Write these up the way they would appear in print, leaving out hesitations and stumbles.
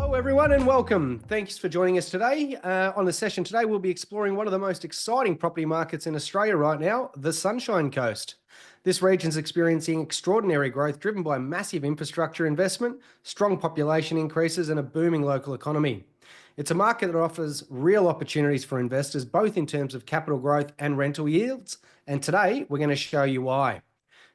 Hello everyone and welcome. Thanks for joining us today. On the session today, we'll be exploring one of the most exciting property markets in Australia right now, the Sunshine Coast. This region is experiencing extraordinary growth driven by massive infrastructure investment, strong population increases and a booming local economy. It's a market that offers real opportunities for investors, both in terms of capital growth and rental yields. And today, we're going to show you why.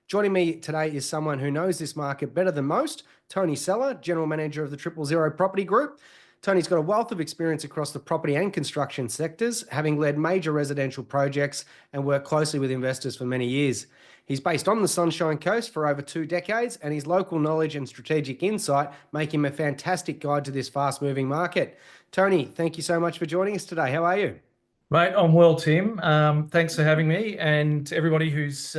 Joining me today is someone who knows this market better than most, Tony Seller, General Manager of the 000 Property Group. Tony's got a wealth of experience across the property and construction sectors, having led major residential projects and worked closely with investors for many years. He's based on the Sunshine Coast for over 2 decades, and his local knowledge and strategic insight make him a fantastic guide to this fast-moving market. Tony, thank you so much for joining us today. How are you? Mate, I'm well, Tim. Thanks for having me, and everybody who's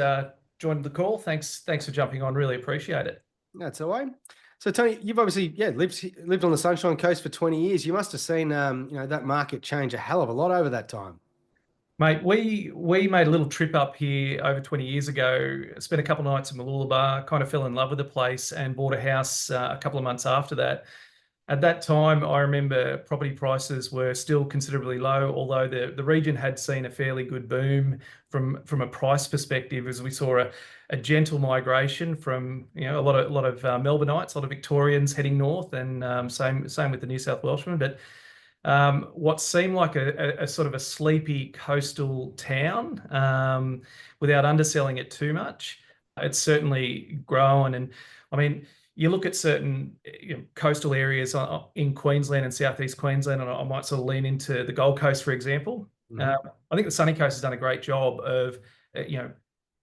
joined the call. Thanks for jumping on. Really appreciate it. That's all right. So Tony, you've obviously lived on the Sunshine Coast for 20 years. You must have seen that market change a hell of a lot over that time. Mate, we made a little trip up here over 20 years ago, spent a couple of nights in Mooloolaba, kind of fell in love with the place and bought a house a couple of months after that. At that time, I remember property prices were still considerably low, although the region had seen a fairly good boom from a price perspective, as we saw a gentle migration from a lot of Melbourneites, a lot of Victorians heading north, and same with the New South Welshmen. But what seemed like a sort of a sleepy coastal town, without underselling it too much, it's certainly grown. And I mean, you look at certain coastal areas in Queensland and southeast Queensland, and I might sort of lean into the Gold Coast, for example. Mm-hmm. I think the Sunny Coast has done a great job of,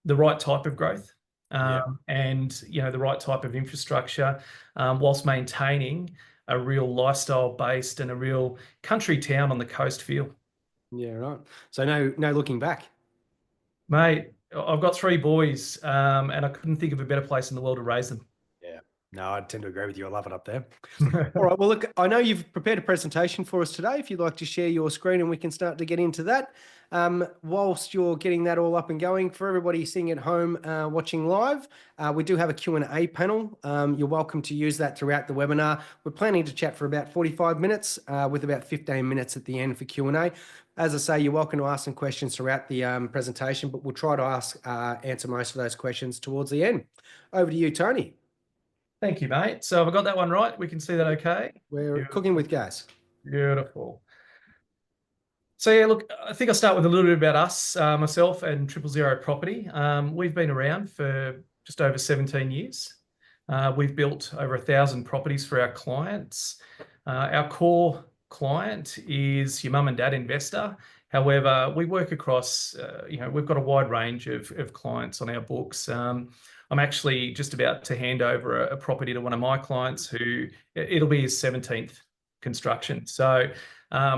the right type of growth and the right type of infrastructure, whilst maintaining a real lifestyle-based and a real country town on the coast feel. Yeah, right. So no looking back. Mate, I've got 3 boys, and I couldn't think of a better place in the world to raise them. No, I tend to agree with you. I love it up there. All right. Well, look, I know you've prepared a presentation for us today. If you'd like to share your screen and we can start to get into that. Whilst you're getting that all up and going, for everybody sitting at home watching live, we do have a Q&A panel. You're welcome to use that throughout the webinar. We're planning to chat for about 45 minutes with about 15 minutes at the end for Q&A. As I say, you're welcome to ask some questions throughout the presentation, but we'll try to answer most of those questions towards the end. Over to you, Tony. Thank you, mate. So have I got that one right? We can see that okay? We're Beautiful. Cooking with gas. Beautiful. So yeah, look, I think I'll start with a little bit about us, myself and 000 Property. We've been around for just over 17 years. We've built over 1,000 properties for our clients. Our core client is your mum and dad investor. However, we work across, we've got a wide range of clients on our books. I'm actually just about to hand over a property to one of my clients who it'll be his 17th construction. So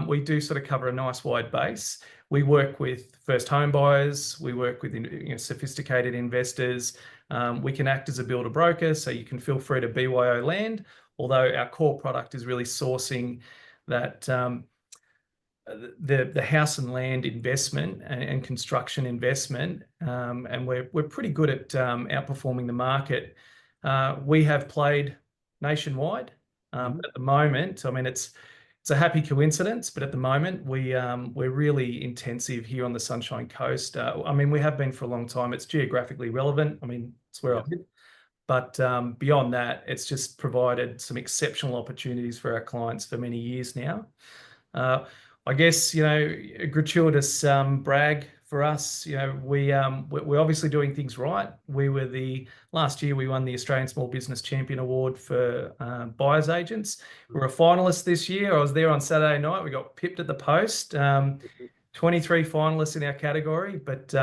we do sort of cover a nice wide base. We work with first home buyers. We work with sophisticated investors. We can act as a builder broker, so you can feel free to BYO land, although our core product is really sourcing that the house and land investment and construction investment, and we're pretty good at outperforming the market. We have played nationwide. At the moment, I mean, it's a happy coincidence, but at the moment we're really intensive here on the Sunshine Coast. I mean, we have been for a long time. It's geographically relevant. I mean, it's where I live. But beyond that, it's just provided some exceptional opportunities for our clients for many years now. I guess, a gratuitous brag for us, we're obviously doing things right. Last year we won the Australian Small Business Champion Award for buyers agents. We're a finalist this year. I was there on Saturday night. We got pipped at the post. 23 finalists in our category, but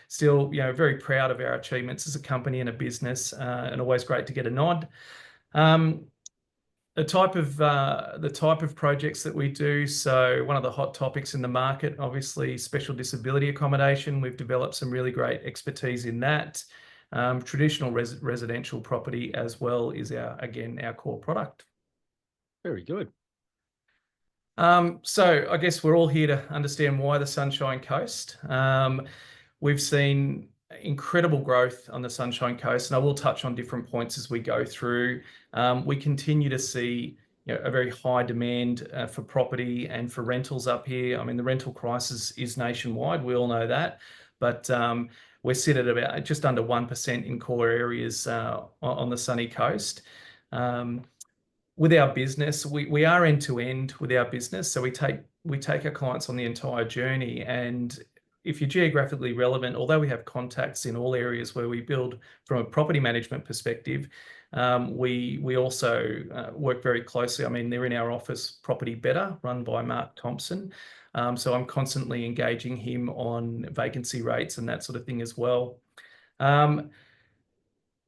still, very proud of our achievements as a company and a business, and always great to get a nod. The type of projects that we do. So one of the hot topics in the market, obviously, special disability accommodation. We've developed some really great expertise in that. Traditional residential property as well is our core product. Very good. So I guess we're all here to understand why the Sunshine Coast. We've seen incredible growth on the Sunshine Coast, and I will touch on different points as we go through. We continue to see, a very high demand for property and for rentals up here. I mean, the rental crisis is nationwide. We all know that, but we're sit at about just under 1% in core areas on the sunny coast. With our business, we are end to end with our business, so we take our clients on the entire journey. And if you're geographically relevant, although we have contacts in all areas where we build from a property management perspective, we also work very closely. I mean, they're in our office, Property Better, run by Mark Thompson. So I'm constantly engaging him on vacancy rates and that sort of thing as well.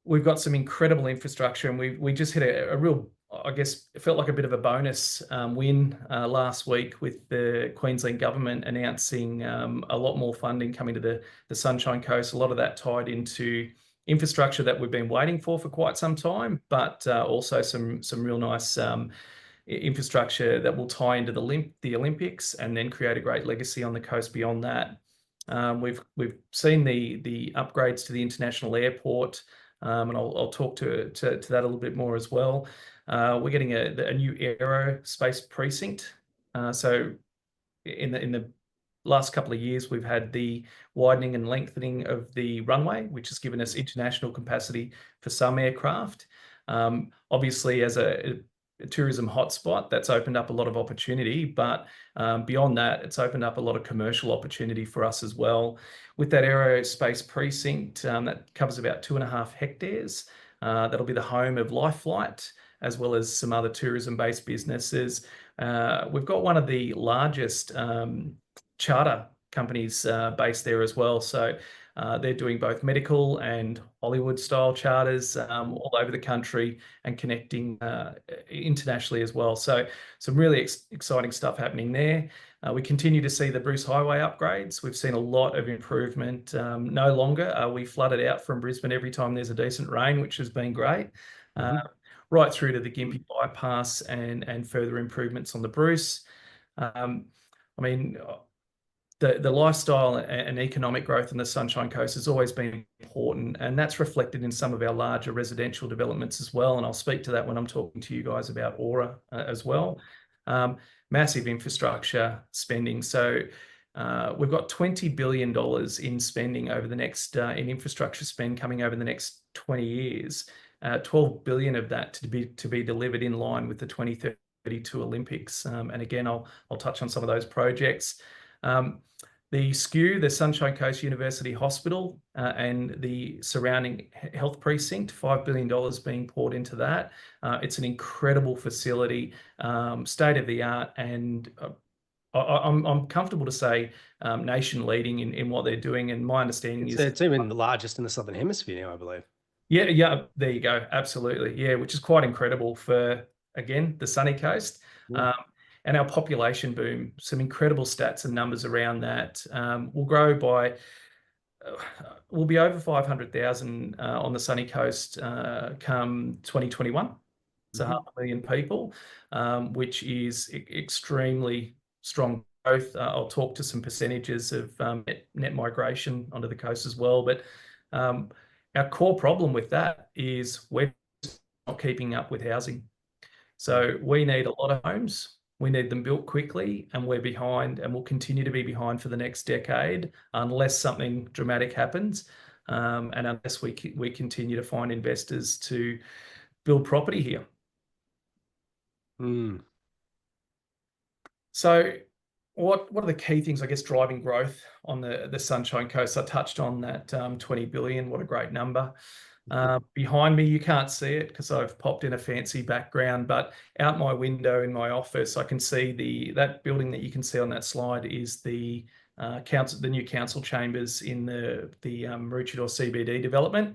We've got some incredible infrastructure, and we just hit a real, I guess, it felt like a bit of a bonus win last week with the Queensland government announcing a lot more funding coming to the Sunshine Coast. A lot of that tied into infrastructure that we've been waiting for quite some time, but also some real nice infrastructure that will tie into the Olympics and then create a great legacy on the coast beyond that. We've seen the upgrades to the international airport, and I'll talk to that a little bit more as well. We're getting a new aerospace precinct. So in the last couple of years, we've had the widening and lengthening of the runway, which has given us international capacity for some aircraft. Obviously, as a tourism hotspot, that's opened up a lot of opportunity, but beyond that, it's opened up a lot of commercial opportunity for us as well. With that aerospace precinct, that covers about 2.5 hectares. That'll be the home of Life Flight, as well as some other tourism-based businesses. We've got one of the largest charter companies based there as well. So they're doing both medical and Hollywood-style charters all over the country and connecting internationally as well. So some really exciting stuff happening there. We continue to see the Bruce Highway upgrades. We've seen a lot of improvement. No longer are we flooded out from Brisbane every time there's a decent rain, which has been great. Right through to the Gympie bypass and further improvements on the Bruce. I mean, the lifestyle and economic growth in the Sunshine Coast has always been important, and that's reflected in some of our larger residential developments as well. And I'll speak to that when I'm talking to you guys about Aura as well. Massive infrastructure spending. So we've got $20 billion in spending over the next, in infrastructure spend coming over the next 20 years. 12 billion of that to be delivered in line with the 2032 Olympics. And again, I'll touch on some of those projects. The SKU, the Sunshine Coast University Hospital, and the surrounding health precinct, $5 billion being poured into that. It's an incredible facility, state of the art, and I'm comfortable to say nation leading in what they're doing. And my understanding is it's even the largest in the Southern Hemisphere now, I believe. Yeah, there you go. Absolutely. Yeah, which is quite incredible for, again, the sunny coast. And our population boom, some incredible stats and numbers around that. We'll grow by, we'll be over 500,000 on the sunny coast come 2021. So 500,000 people, which is extremely strong growth. I'll talk to some percentages of net migration onto the coast as well. But our core problem with that is we're not keeping up with housing. So we need a lot of homes. We need them built quickly, and we're behind, and we'll continue to be behind for the next decade unless something dramatic happens, and unless we continue to find investors to build property here. So what are the key things, I guess, driving growth on the Sunshine Coast? I touched on that 20 billion. What a great number. Behind me, you can't see it because I've popped in a fancy background, but out my window in my office, I can see that building that you can see on that slide is the new council chambers in the Maroochydore CBD development.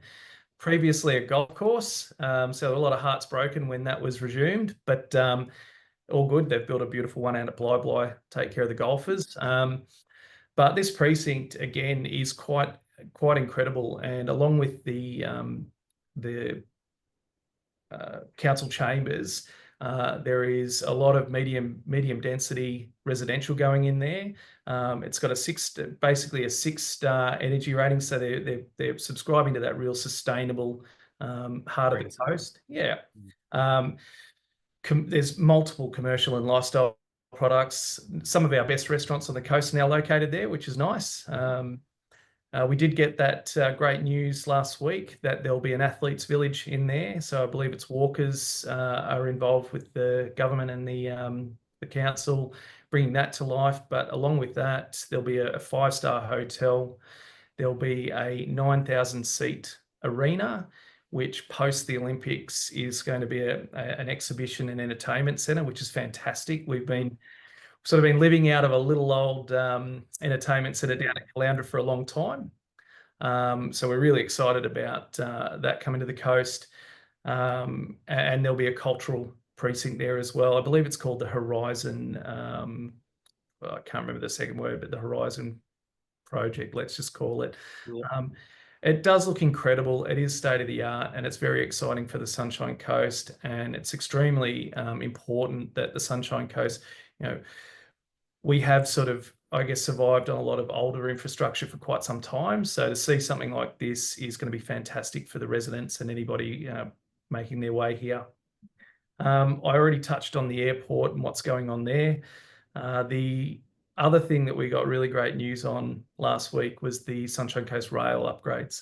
Previously a golf course, so a lot of hearts broken when that was resumed, but all good. They've built a beautiful one out at Bly, take care of the golfers. But this precinct again is quite incredible, and along with the council chambers, there is a lot of medium density residential going in there. It's got basically a 6-star energy rating, so they're subscribing to that real sustainable heart of the coast. Yeah. there's multiple commercial and lifestyle products. Some of our best restaurants on the coast are now located there, which is nice. We did get that great news last week that there'll be an athletes village in there. So I believe it's walkers are involved with the government and the council bringing that to life. But along with that, there'll be a 5-star hotel. There'll be a 9,000 seat arena, which post the Olympics is going to be an exhibition and entertainment centre, which is fantastic. We've been sort of been living out of a little old entertainment centre down at Caloundra for a long time. So we're really excited about that coming to the coast. And there'll be a cultural precinct there as well. I believe it's called the Horizon. I can't remember the second word, but the Horizon project, let's just call it. Yeah. It does look incredible. It is state of the art, and it's very exciting for the Sunshine Coast. And it's extremely important that the Sunshine Coast, we have sort of, I guess, survived on a lot of older infrastructure for quite some time. So to see something like this is going to be fantastic for the residents and anybody making their way here. I already touched on the airport and what's going on there. The other thing that we got really great news on last week was the Sunshine Coast Rail upgrades.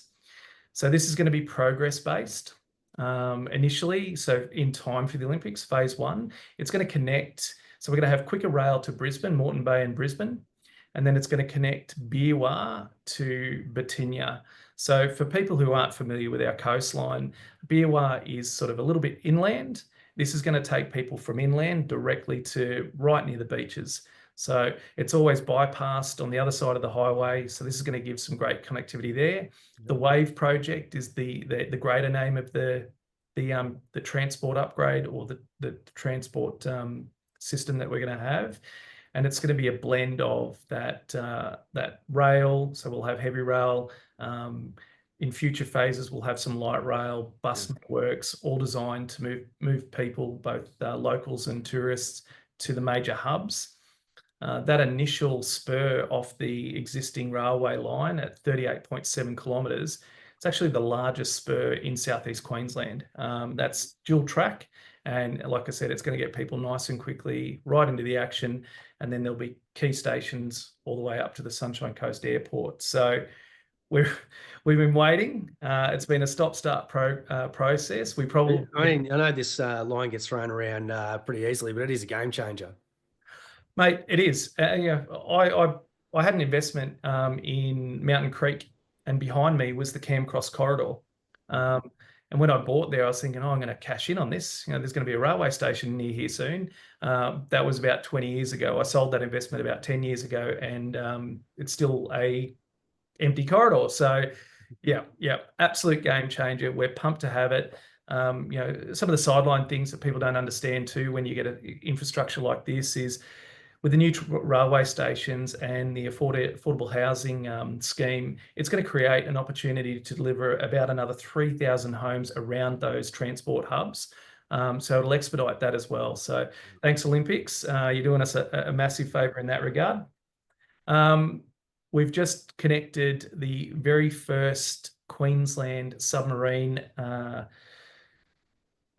So this is going to be progress-based initially. So in time for the Olympics, phase 1, it's going to connect. So we're going to have quicker rail to Brisbane, Moreton Bay and Brisbane. And then it's going to connect Birtinya to Birtinya. So for people who aren't familiar with our coastline, Birtinya is sort of a little bit inland. This is going to take people from inland directly to right near the beaches. So it's always bypassed on the other side of the highway. So this is going to give some great connectivity there. The WAVE project is the greater name of the transport upgrade, or the transport system that we're going to have. And it's going to be a blend of that rail. So we'll have heavy rail. In future phases, we'll have some light rail, bus networks, all designed to move people, both locals and tourists, to the major hubs. That initial spur off the existing railway line at 38.7 kilometres, it's actually the largest spur in southeast Queensland. That's dual track. And like I said, it's going to get people nice and quickly right into the action. And then there'll be key stations all the way up to the Sunshine Coast Airport. So we've been waiting. It's been a stop-start process. We probably... I know this line gets thrown around pretty easily, but it is a game changer. Mate, it is. I had an investment in Mountain Creek, and behind me was the Cam Cross corridor. And when I bought there, I was thinking, I'm going to cash in on this. There's going to be a railway station near here soon. That was about 20 years ago. I sold that investment about 10 years ago, and it's still a empty corridor. So yeah, absolute game changer. We're pumped to have it. Some of the sideline things that people don't understand too when you get an infrastructure like this is, with the new railway stations and the affordable housing scheme, it's going to create an opportunity to deliver about another 3,000 homes around those transport hubs. So it'll expedite that as well. So thanks, Olympics. You're doing us a massive favour in that regard. We've just connected the very first Queensland submarine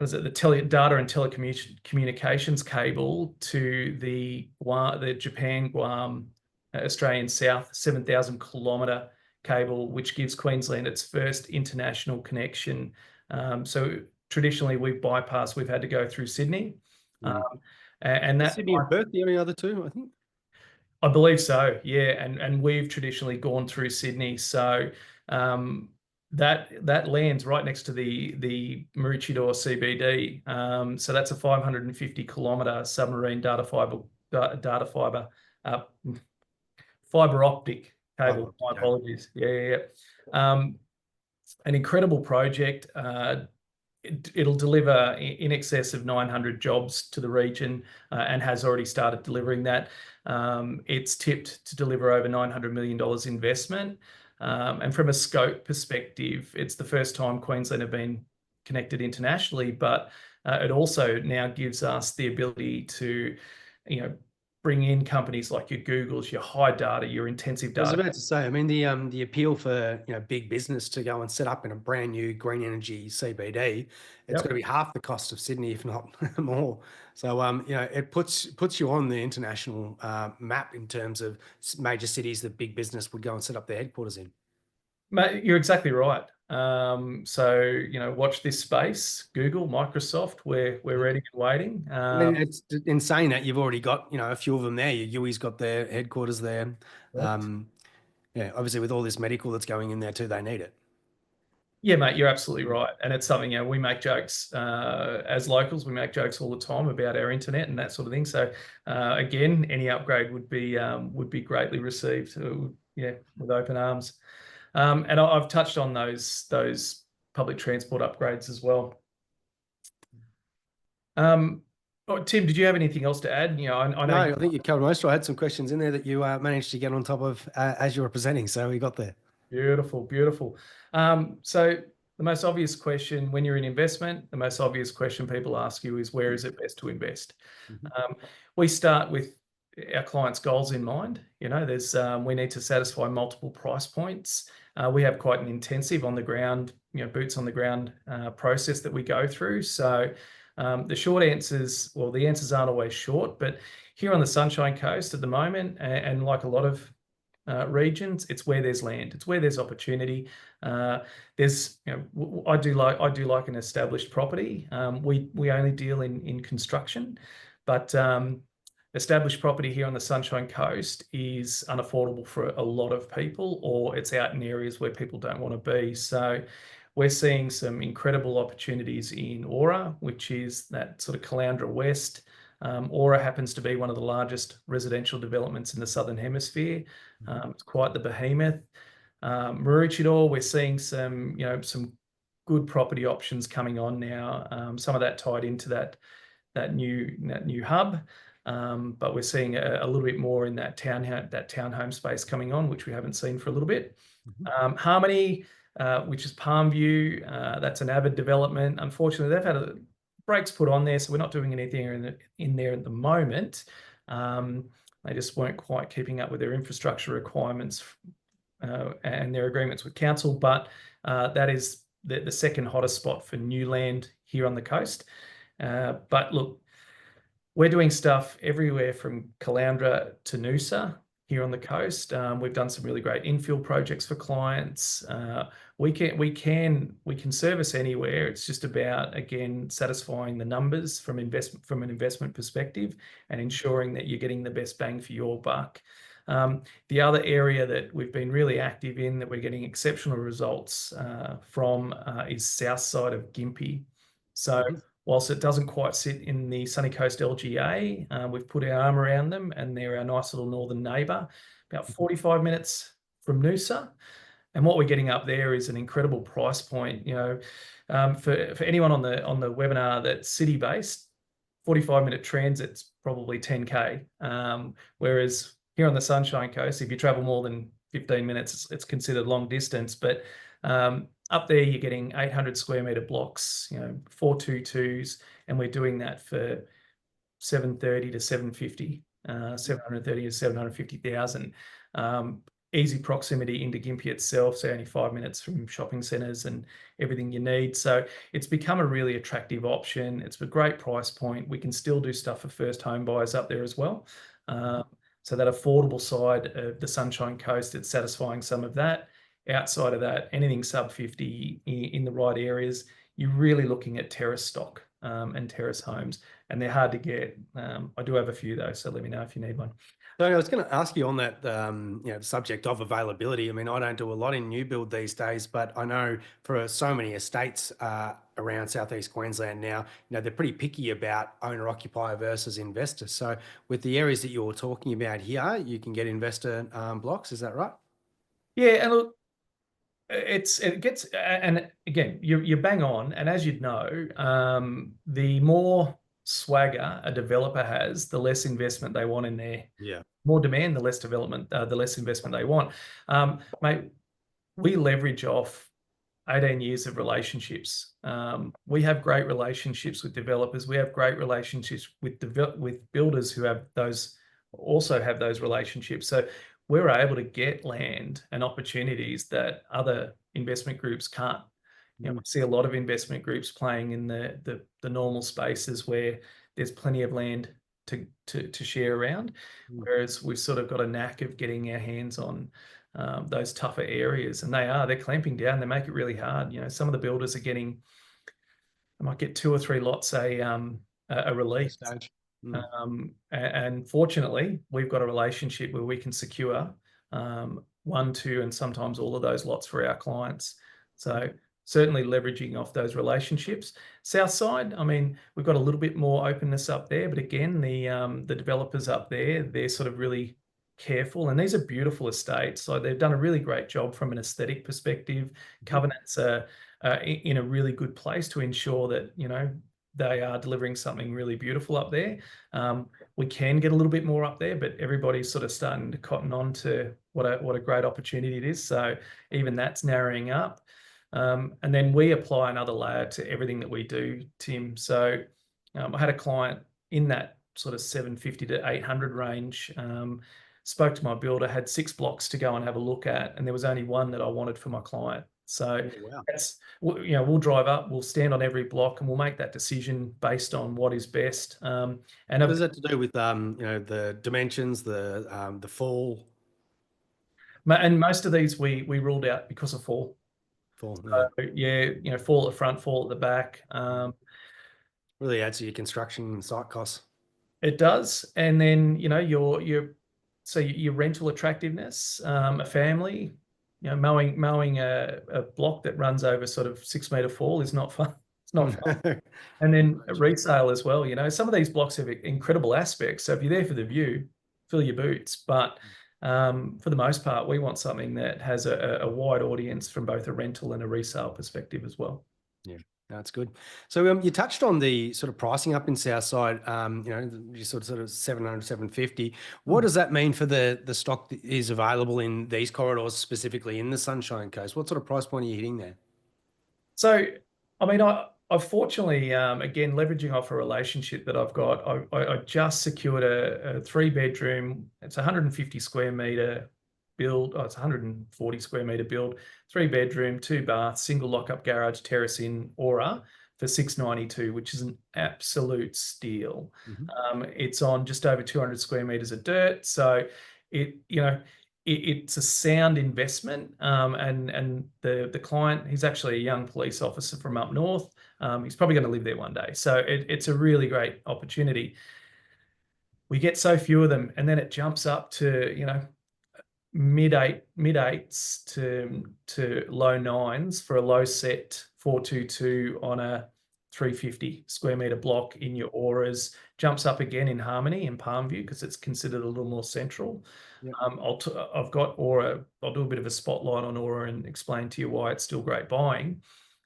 the data and telecommunications cable to the Japan Guam Australian South 7,000 kilometre cable, which gives Queensland its first international connection. So traditionally we've had to go through Sydney. And that Sydney and Perth, the only other two, I think. I believe so, yeah. And we've traditionally gone through Sydney. So that lands right next to the Maroochydore CBD. So that's a 550 kilometre submarine fiber optic cable. My apologies. Yeah. An incredible project. It'll deliver in excess of 900 jobs to the region, and has already started delivering that. It's tipped to deliver over $900 million investment. And from a scope perspective, it's the first time Queensland have been connected internationally, but it also now gives us the ability to, bring in companies like your Googles, your high data, your intensive I was data. about to say, I mean, the appeal for, big business to go and set up in a brand new green energy CBD, it's Yep. going to be half the cost of Sydney, if not more. So, it puts you on the international map in terms of major cities that big business would go and set up their headquarters in. Mate, you're exactly right. So, watch this space, Google, Microsoft, we're Yeah. ready and waiting. I mean, it's insane that you've already got, a few of them there. Your Yui's got their headquarters there. Correct. Yeah, obviously with all this medical that's going in there too, they need it. Yeah, mate, you're absolutely right. And it's something, we make jokes as locals, we make jokes all the time about our internet and that sort of thing. So again, any upgrade would be greatly received, with open arms. And I've touched on those public transport upgrades as well. Tim, did you have anything else to add? I know. No, I think you covered most. I had some questions in there that you managed to get on top of as you were presenting, so we got there. Beautiful, beautiful. So the most obvious question when you're in investment, the most obvious question people ask you is, where is it best to invest? We start with our clients' goals in mind. We need to satisfy multiple price points. We have quite an intensive on the ground, boots on the ground process that we go through. So the short answers, well, the answers aren't always short, but here on the Sunshine Coast at the moment, and like a lot of regions, it's where there's land, it's where there's opportunity. There's, I do like an established property. We only deal in construction, but established property here on the Sunshine Coast is unaffordable for a lot of people, or it's out in areas where people don't want to be. So we're seeing some incredible opportunities in Aura, which is that sort of Caloundra West. Aura happens to be one of the largest residential developments in the Southern Hemisphere. It's quite the behemoth. Maroochydore, we're seeing some good property options coming on now. Some of that tied into that new hub, but we're seeing a little bit more in that townhome space coming on, which we haven't seen for a little bit. Harmony, which is Palmview, that's an avid development. Unfortunately, they've had brakes put on there, so we're not doing anything in there at the moment. They just weren't quite keeping up with their infrastructure requirements and their agreements with council. But that is the second hottest spot for new land here on the coast. But look, we're doing stuff everywhere from Caloundra to Noosa here on the coast. We've done some really great infill projects for clients. We can service anywhere. It's just about, again, satisfying the numbers from an investment perspective and ensuring that you're getting the best bang for your buck. The other area that we've been really active in, that we're getting exceptional results from, is Southside of Gympie. So whilst it doesn't quite sit in the Sunny Coast LGA, we've put our arm around them, and they're our nice little northern neighbour, about 45 minutes from Noosa. And what we're getting up there is an incredible price point. For anyone on the webinar that's city-based, 45-minute transit's probably 10K. Whereas here on the Sunshine Coast, if you travel more than 15 minutes, it's considered long distance. But up there, you're getting 800 square metre blocks, 422s, and we're doing that for 730 to 750, 730 to 750,000. Easy proximity into Gympie itself, so only 5 minutes from shopping centres and everything you need. So it's become a really attractive option. It's a great price point. We can still do stuff for first home buyers up there as well. So that affordable side of the Sunshine Coast, it's satisfying some of that. Outside of that, anything sub 50 in the right areas, you're really looking at terrace stock and terrace homes, and they're hard to get. I do have a few though, so let me know if you need one. So I was going to ask you on that, subject of availability. I mean, I don't do a lot in new build these days, but I know for so many estates around southeast Queensland now, they're pretty picky about owner occupier versus investor. So with the areas that you're talking about here, you can get investor blocks. Is that right? Yeah, and look, and again, you're bang on. And as you'd know, the more swagger a developer has, the less investment they want in there. Yeah. More demand, the less development, the less investment they want. Mate, we leverage off 18 years of relationships. We have great relationships with developers. We have great relationships with builders who have those also have those relationships. So we're able to get land and opportunities that other investment groups can't. You know, we see a lot of investment groups playing in the normal spaces where there's plenty of land to share around, whereas we've sort of got a knack of getting our hands on those tougher areas, and they're clamping down. They make it really hard. You know, some of the builders are getting, I might get 2 or 3 lots a release. Stage. And fortunately, we've got a relationship where we can secure 1, 2, and sometimes all of those lots for our clients. So certainly leveraging off those relationships. Southside, I mean, we've got a little bit more openness up there, but again, the developers up there, they're sort of really careful, and these are beautiful estates. So they've done a really great job from an aesthetic perspective. Covenants are in a really good place to ensure that, you know, they are delivering something really beautiful up there. We can get a little bit more up there, but everybody's sort of starting to cotton on to what a great opportunity it is. So even that's narrowing up. And then we apply another layer to everything that we do, Tim. So I had a client in that sort of 750 to 800 range, spoke to my builder, had 6 blocks to go and have a look at, and there was only one that I wanted for my client. So that's, you know, we'll drive up, we'll stand on every block, and we'll make that decision based on what is best. And what does that to do with you know, the dimensions, the fall? And most of these we ruled out because of fall. Fall, So, yeah, you know, fall at the front, fall at the back. Really adds to your construction and site costs. It does, and then, you know, your rental attractiveness, a family, you know, mowing a block that runs over sort of 6-meter fall is not fun. It's not fun. And then a resale as well. You know, some of these blocks have incredible aspects. So if you're there for the view, fill your boots. But for the most part, we want something that has a wide audience from both a rental and a resale perspective as well. Yeah. That's good. So you touched on the sort of pricing up in Southside, you know, you sort of 700, 750. What does that mean for the stock that is available in these corridors, specifically in the Sunshine Coast? What sort of price point are you hitting there? So, I mean, I've fortunately, again, leveraging off a relationship that I've got, I just secured a 3-bedroom, it's 150 square meter build. Oh, it's 140 square meter build, 3-bedroom, 2 baths, single lockup garage, terrace in Aura for 692, which is an absolute steal. It's on just over 200 square meters of dirt. So it's a sound investment. And the client, he's actually a young police officer from up north. He's probably going to live there one day. So it's a really great opportunity. We get so few of them, and then it jumps up to, you know, mid 8s to low 9s for a low set 422 on a 350 square meter block in your Auras. Jumps up again in Harmony and Palmview because it's considered a little more central. I've got Aura. I'll do a bit of a spotlight on Aura and explain to you why it's still great buying.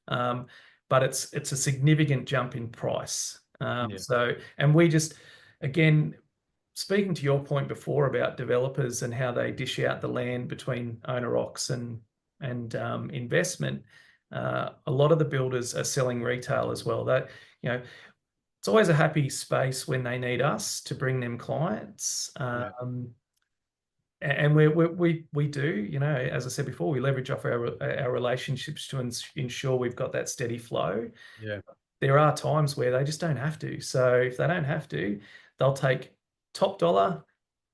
But it's a significant jump in price. So, and we just, again, speaking to your point before about developers and how they dish out the land between owner ocs and investment, a lot of the builders are selling retail as well. That, you know, it's always a happy space when they need us to bring them clients. And we do, you know, as I said before, we leverage off our relationships to ensure we've got that steady flow. There are times where they just don't have to. So if they don't have to, they'll take top dollar,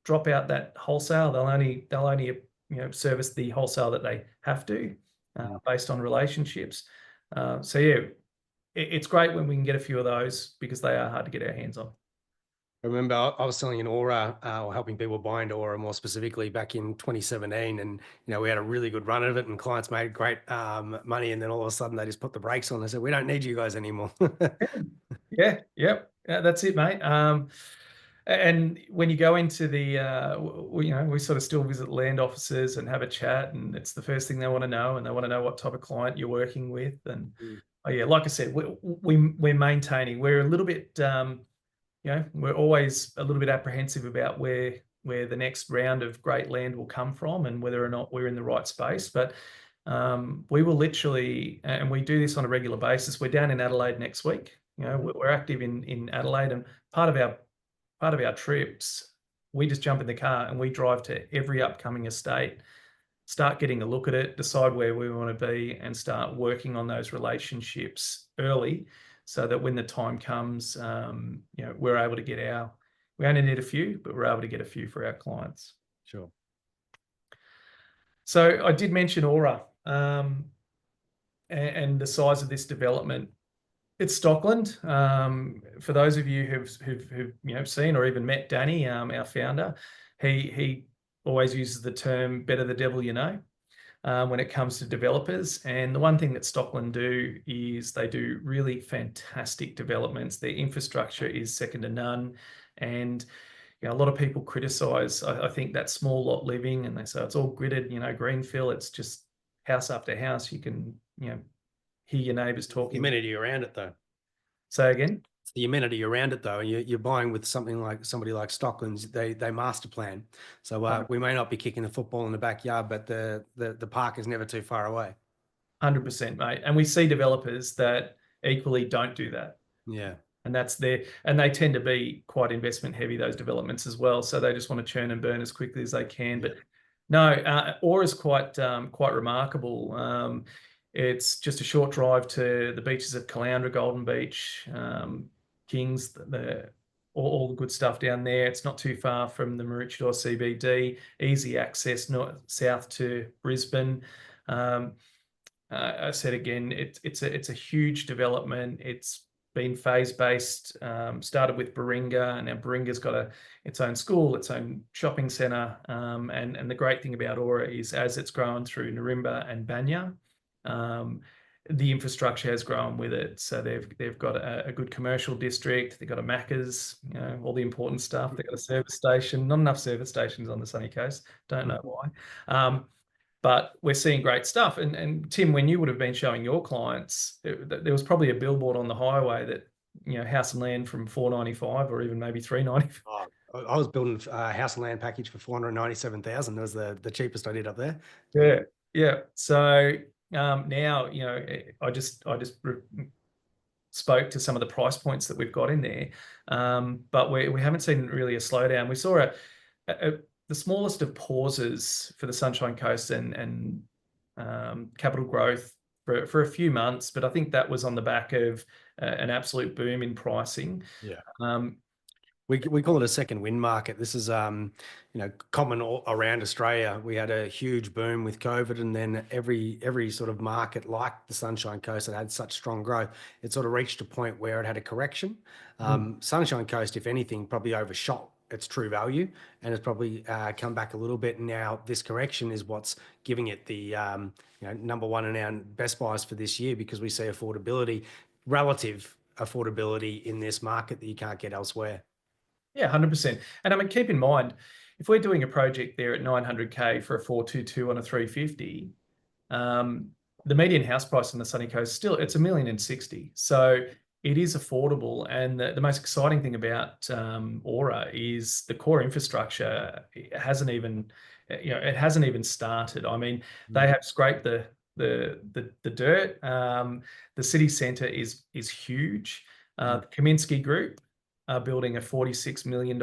drop out that wholesale. They'll only you know, service the wholesale that they have to, based on relationships. So yeah, it's great when we can get a few of those because they are hard to get our hands on. I remember I was selling an Aura, or helping people buy into Aura more specifically back in 2017, and you know, we had a really good run of it, and clients made great money, and then all of a sudden they just put the brakes on. They said, "We don't need you guys anymore." Yeah, that's it, mate. And when you go into the, you know, we sort of still visit land offices and have a chat, and it's the first thing they want to know, and they want to know what type of client you're working with. And oh yeah, like I said, we're maintaining. We're a little bit, you know, we're always a little bit apprehensive about where the next round of great land will come from and whether or not we're in the right space. But we will literally, and we do this on a regular basis. We're down in Adelaide next week. You know, we're active in Adelaide, and part of our trips, we just jump in the car and we drive to every upcoming estate, start getting a look at it, decide where we want to be, and start working on those relationships early, so that when the time comes, we're able to get we only need a few, but we're able to get a few for our clients. Sure. So I did mention Aura, and the size of this development. It's Stockland. For those of you who've seen or even met Danny, our founder, he always uses the term "better the devil you know" when it comes to developers. And the one thing that Stockland do is they do really fantastic developments. Their infrastructure is second to none, and a lot of people criticize, I think, that small lot living, and they say it's all gridded, green fill. It's just house after house. You can hear your neighbours talking. The amenity around it, though. Say again? It's the amenity around it, though. And you're buying with somebody like Stockland's. They master plan. So we may not be kicking the football in the backyard, but the park is never too far away. 100%, mate. And we see developers that equally don't do that. Yeah. And they tend to be quite investment heavy, those developments as well. So they just want to churn and burn as quickly as they can. Yeah. But no, Aura is quite remarkable. It's just a short drive to the beaches of Caloundra, Golden Beach, Kings, all the good stuff down there. It's not too far from the Maroochydore CBD, easy access south to Brisbane. I said again, it's a huge development. It's been phase-based, started with Birtinya, and now Birtinya's got its own school, its own shopping centre. And the great thing about Aura is, as it's grown through Nambour and Banya, the infrastructure has grown with it. So they've got a good commercial district. They've got a Macca's, all the important stuff. They've got a service station. Not enough service stations on the sunny coast. Don't know why. But we're seeing great stuff. And Tim, when you would have been showing your clients, there was probably a billboard on the highway that, house and land from $495 or even maybe $395. Oh, I was building a house and land package for $497,000. That was the cheapest I did up there. Yeah. So now, I just spoke to some of the price points that we've got in there, but we haven't seen really a slowdown. We saw the smallest of pauses for the Sunshine Coast and capital growth for a few months, but I think that was on the back of an absolute boom in pricing. Yeah. We call it a second wind market. This is common all around Australia. We had a huge boom with COVID, and then every sort of market like the Sunshine Coast that had such strong growth, it sort of reached a point where it had a correction. Sunshine Coast, if anything, probably overshot its true value, and it's probably come back a little bit. Now this correction is what's giving it the number one in our best buys for this year, because we see relative affordability in this market that you can't get elsewhere. Yeah, 100%. And I mean, keep in mind, if we're doing a project there at 900K for a 422 on a 350, the median house price on the sunny coast it's $1,060,000. So it is affordable. And the most exciting thing about Aura is the core infrastructure. It hasn't even started. I mean, they have scraped the dirt. The city centre is huge. The Kaminsky Group are building a $46 million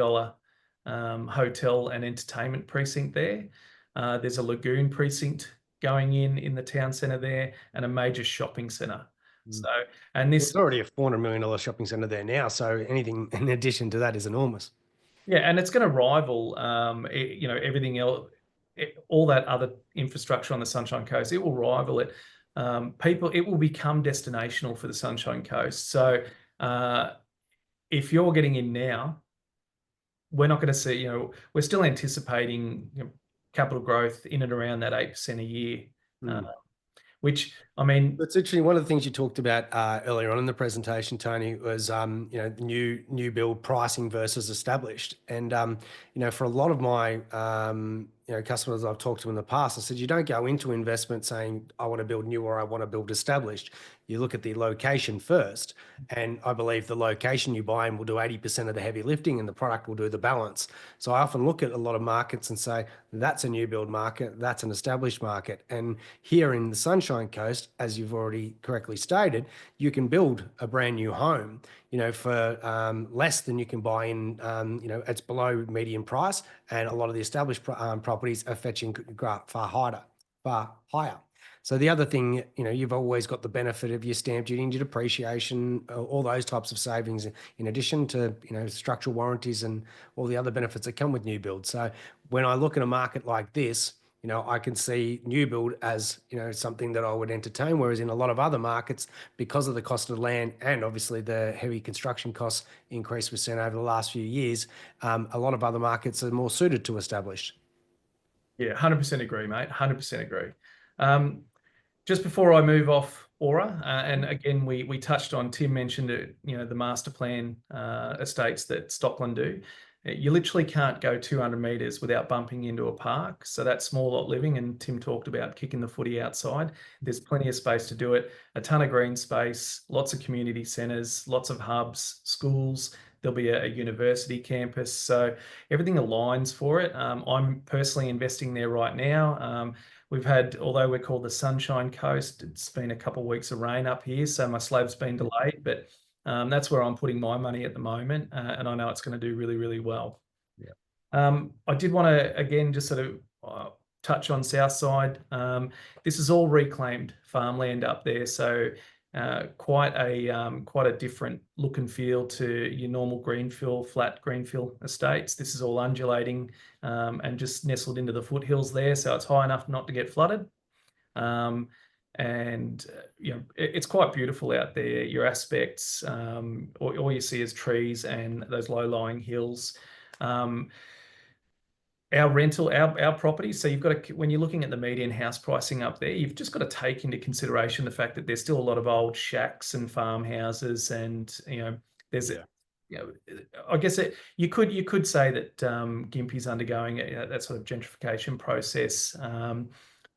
hotel and entertainment precinct there. There's a lagoon precinct going in the town centre there, and a major shopping centre. So, and this, it's already a $400 million shopping centre there now. So anything in addition to that is enormous. Yeah, and it's going to rival, everything else, all that other infrastructure on the Sunshine Coast. It will rival it. It will become destinational for the Sunshine Coast. So, if you're getting in now, we're not going to see, we're still anticipating capital growth in and around that 8% a year, which, I mean, it's actually one of the things you talked about earlier on in the presentation, Tony, was new build pricing versus established. And for a lot of my customers I've talked to in the past, I said, you don't go into investment saying I want to build new or I want to build established. You look at the location first, and I believe the location you buy in will do 80% of the heavy lifting, and the product will do the balance. So I often look at a lot of markets and say, that's a new build market, that's an established market. And here in the Sunshine Coast, Coast, as you've already correctly stated, you can build a brand new home, for less than you can buy in, it's below median price, and a lot of the established properties are fetching far higher. So the other thing, you've always got the benefit of your stamp duty and your depreciation, all those types of savings, in addition to, structural warranties and all the other benefits that come with new builds. So when I look at a market like this, I can see new build as, something that I would entertain, whereas in a lot of other markets, because of the cost of land and obviously the heavy construction costs increase we've seen over the last few years, a lot of other markets are more suited to established. Yeah, 100% agree, mate. 100% agree. Just before I move off Aura, and again, we touched on, Tim mentioned it, the master plan estates that Stockland do. You literally can't go 200 meters without bumping into a park. So that's small lot living, and Tim talked about kicking the footy outside. There's plenty of space to do it, a ton of green space, lots of community centres, lots of hubs, schools. There'll be a university campus. So everything aligns for it. I'm personally investing there right now. We've had, although we're called the Sunshine Coast, it's been a couple of weeks of rain up here, so my slab's been delayed, but that's where I'm putting my money at the moment, and I know it's going to do really, really well. Yeah. I did want to, again, just sort of touch on Southside. This is all reclaimed farmland up there, so quite a different look and feel to your normal greenfield, flat greenfield estates. This is all undulating and just nestled into the foothills there, so it's high enough not to get flooded. And it's quite beautiful out there. Your aspects, all you see is trees and those low-lying hills. Our properties, so you've got to, when you're looking at the median house pricing up there, you've just got to take into consideration the fact that there's still a lot of old shacks and farmhouses, and there's I guess you could say that Gympie's undergoing that sort of gentrification process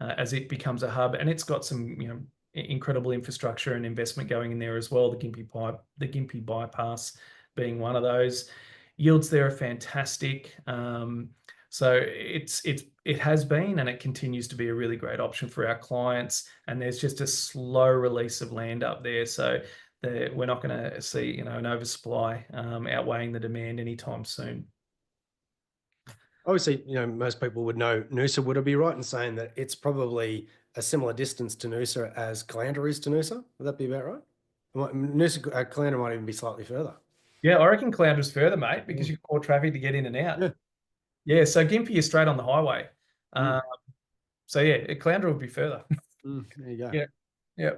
as it becomes a hub, and it's got some incredible infrastructure and investment going in there as well. The Gympie bypass being one of those. Yields there are fantastic. So it has been, and it continues to be a really great option for our clients. And there's just a slow release of land up there, so we're not going to see an oversupply outweighing the demand anytime soon. Obviously, most people would know Noosa. Would I be right in saying that it's probably a similar distance to Noosa as Caloundra is to Noosa? Would that be about right? Noosa, Caloundra might even be slightly further. Yeah, I reckon Caloundra's further, mate, because you've got more traffic to get in and out. Yeah, so Gympie is straight on the highway. So yeah, Caloundra would be further. There you go. Yeah.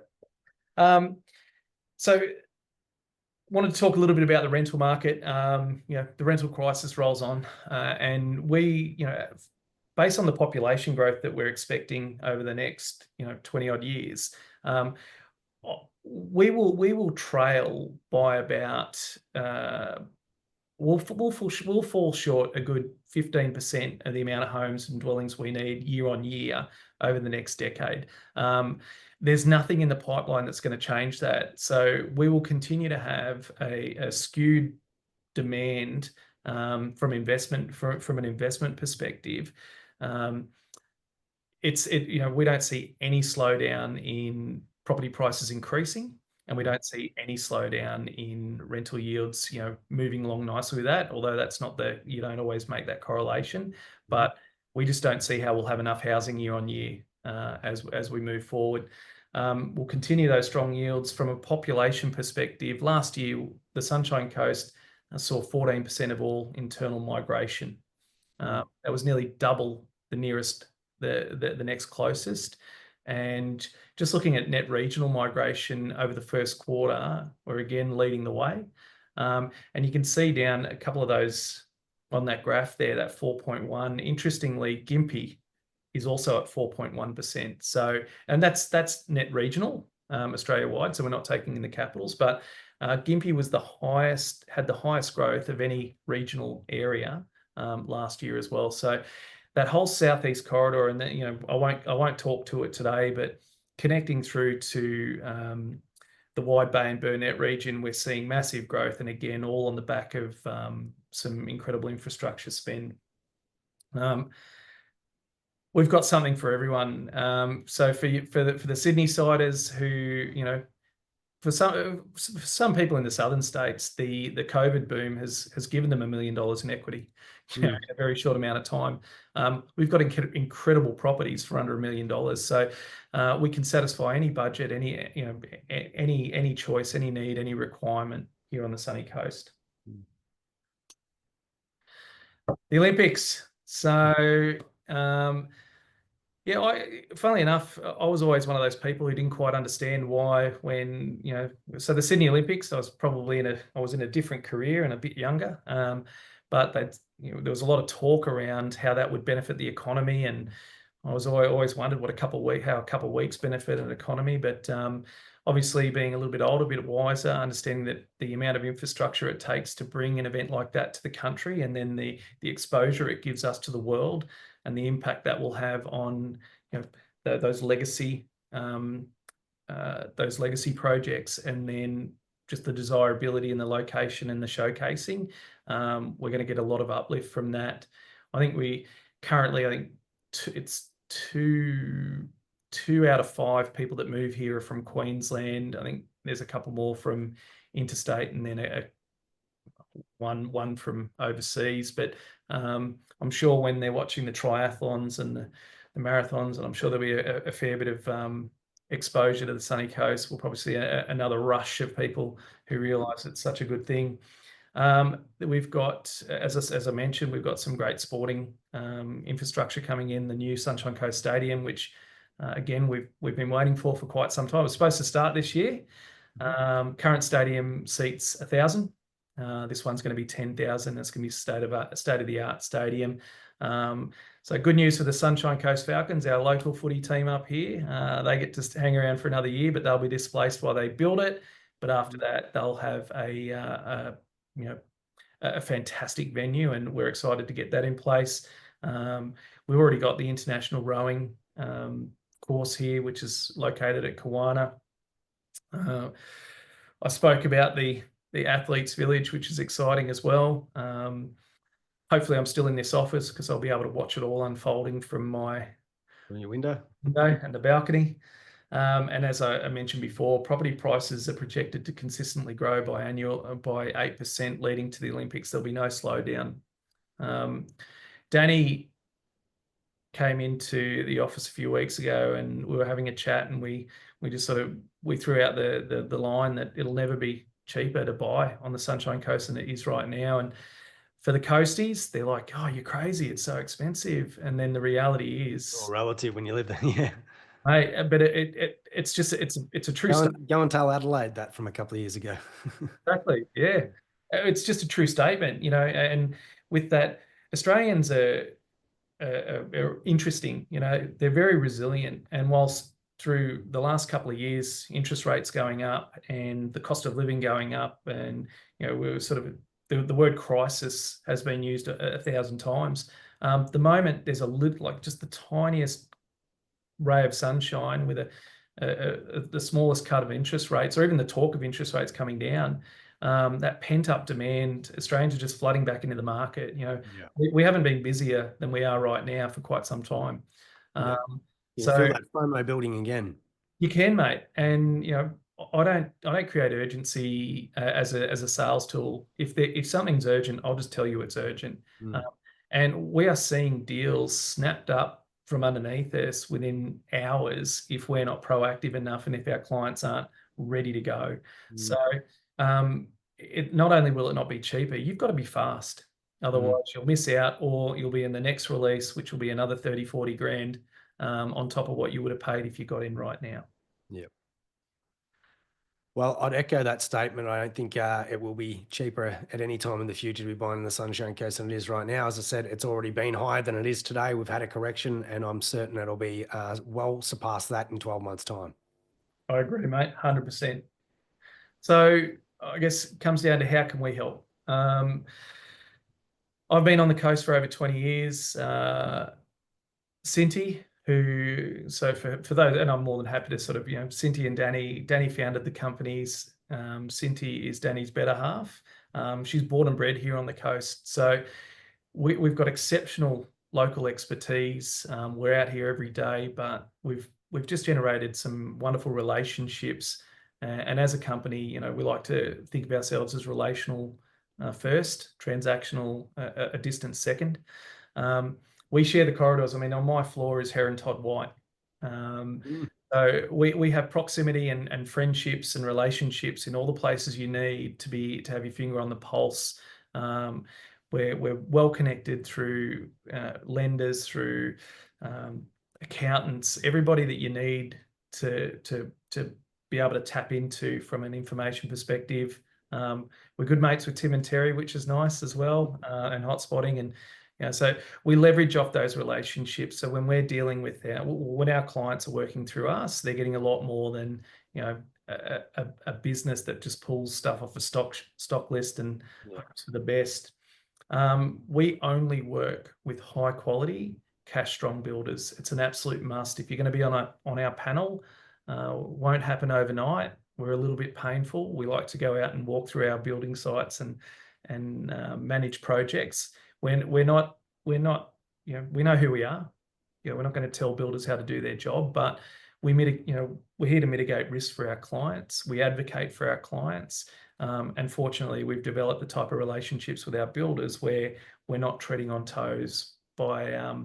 So wanted to talk a little bit about the rental market. The rental crisis rolls on, and we, based on the population growth that we're expecting over the next, 20 odd years, we will trail by about we'll fall short a good 15% of the amount of homes and dwellings we need year on year over the next decade. There's nothing in the pipeline that's going to change that. So we will continue to have a skewed demand from an investment perspective. We don't see any slowdown in property prices increasing, and we don't see any slowdown in rental yields, moving along nicely with that. Although you don't always make that correlation, but we just don't see how we'll have enough housing year on year as we move forward. We'll continue those strong yields from a population perspective. Last year, the Sunshine Coast saw 14% of all internal migration. That was nearly double the next closest. And just looking at net regional migration over the first quarter, we're again leading the way. And you can see down a couple of those on that graph there, that 4.1. Interestingly, Gympie is also at 4.1%. So, and that's net regional, Australia-wide. So we're not taking in the capitals, but Gympie had the highest growth of any regional area last year as well. So that whole southeast corridor, and then, I won't talk to it today, but connecting through to the Wide Bay and Burnett region, we're seeing massive growth, and again, all on the back of some incredible infrastructure spend. we've got something for everyone. So for the Sydney siders who, you know, for some people in the southern states, the COVID boom has given them $1 million in equity in a very short amount of time. We've got incredible properties for under $1 million, so we can satisfy any budget, any choice, any need, any requirement here on the sunny coast. The Olympics. So yeah, funnily enough, I was always one of those people who didn't quite understand why when, you know, so the Sydney Olympics, I was probably I was in a different career and a bit younger. But there was a lot of talk around how that would benefit the economy. And I always wondered how a couple of weeks benefit an economy. But obviously being a little bit older, a bit wiser, understanding that the amount of infrastructure it takes to bring an event like that to the country, and then the exposure it gives us to the world, and the impact that will have on, you know, those legacy projects, and then just the desirability and the location and the showcasing. We're going to get a lot of uplift from that. I think it's two out of 5 people that move here are from Queensland. I think there's a couple more from interstate, and then one from overseas. But I'm sure when they're watching the triathlons and the marathons, and I'm sure there'll be a fair bit of exposure to the sunny coast, we'll probably see another rush of people who realise it's such a good thing. We've got, as I mentioned, we've got some great sporting infrastructure coming in. The new Sunshine Coast Stadium, which again we've been waiting for quite some time. It was supposed to start this year. Current stadium seats 1,000. This one's going to be 10,000. It's going to be state-of-the-art stadium. So good news for the Sunshine Coast Falcons, our local footy team up here. They get to hang around for another year, but they'll be displaced while they build it. But after that, they'll have a fantastic venue, and we're excited to get that in place. We've already got the international rowing course here, which is located at Kawana. I spoke about the Athletes Village, which is exciting as well. Hopefully I'm still in this office because I'll be able to watch it all unfolding from your window and the balcony. And as I mentioned before, property prices are projected to consistently grow by 8% leading to the Olympics. There'll be no slowdown. Danny came into the office a few weeks ago, and we were having a chat, and we just we threw out the line that it'll never be cheaper to buy on the Sunshine Coast than it is right now. And for the coasties, they're like, "Oh, you're crazy! It's so expensive." And then the reality is, all relative when you live there. Yeah. But it's a true statement. Go and tell Adelaide that from a couple of years ago. Exactly. Yeah. It's just a true statement, you know, and with that, Australians are interesting, you know, they're very resilient. And whilst through the last couple of years, interest rates going up and the cost of living going up, and, you know, we're the word crisis has been used 1,000 times. The moment there's just the tiniest ray of sunshine with the smallest cut of interest rates, or even the talk of interest rates coming down, that pent-up demand, Australians are just flooding back into the market. You know, we haven't been busier than we are right now for quite some time. So feel that FOMO building again. You can, mate. And you know, I don't create urgency as a sales tool. If something's urgent, I'll just tell you it's urgent. And we are seeing deals snapped up from underneath us within hours if we're not proactive enough and if our clients aren't ready to go. So not only will it not be cheaper, you've got to be fast. Otherwise you'll miss out, or you'll be in the next release, which will be another 30, 40 grand on top of what you would have paid if you got in right now. Yeah. Well, I'd echo that statement. I don't think it will be cheaper at any time in the future to be buying in the Sunshine Coast than it is right now. As I said, it's already been higher than it is today. We've had a correction, and I'm certain it'll be well surpass that in 12 months' time. I agree, mate, 100%. So I guess it comes down to how can we help? I've been on the coast for over 20 years. Cinti, for those, and I'm more than happy to Cinti and Danny founded the companies. Cinti is Danny's better half. She's born and bred here on the coast. So we've got exceptional local expertise. We're out here every day, but we've just generated some wonderful relationships. And as a company, you know, we like to think of ourselves as relational first, transactional a distant second. We share the corridors. I mean, on my floor is Heron Todd White. So we have proximity and friendships and relationships in all the places you need to have your finger on the pulse. We're well connected through lenders, through accountants, everybody that you need to be able to tap into from an information perspective. We're good mates with Tim and Terry, which is nice as well, and Hotspotting. And so we leverage off those relationships. So when we're dealing with when our clients are working through us, they're getting a lot more than, you know, a business that just pulls stuff off a stock list and hopes for the best. We only work with high quality, cash strong builders. It's an absolute must. If you're going to be on our panel, won't happen overnight. We're a little bit painful. We like to go out and walk through our building sites and manage projects. We're not, you know, we know who we are. You know, we're not going to tell builders how to do their job, but we're here to mitigate risk for our clients. We advocate for our clients. And fortunately, we've developed the type of relationships with our builders where we're not treading on toes by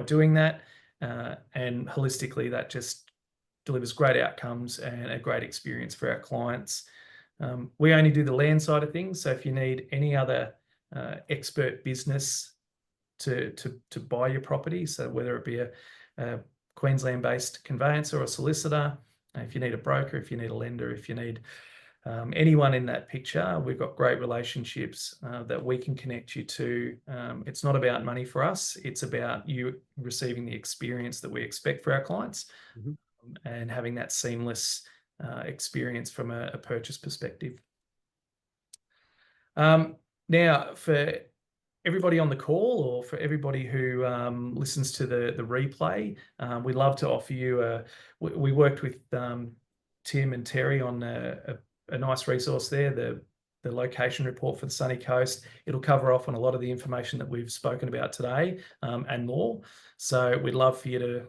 doing that. And holistically, that just delivers great outcomes and a great experience for our clients. We only do the land side of things. So if you need any other expert business to buy your property, so whether it be a Queensland-based conveyancer or a solicitor, if you need a broker, if you need a lender, if you need anyone in that picture, we've got great relationships that we can connect you to. It's not about money for us. It's about you receiving the experience that we expect for our clients, and having that seamless experience from a purchase perspective. Now, for everybody on the call, or for everybody who listens to the replay, we'd love to offer you we worked with Tim and Terry on a nice resource there, the location report for the Sunny Coast. It'll cover off on a lot of the information that we've spoken about today, and more. So we'd love for you to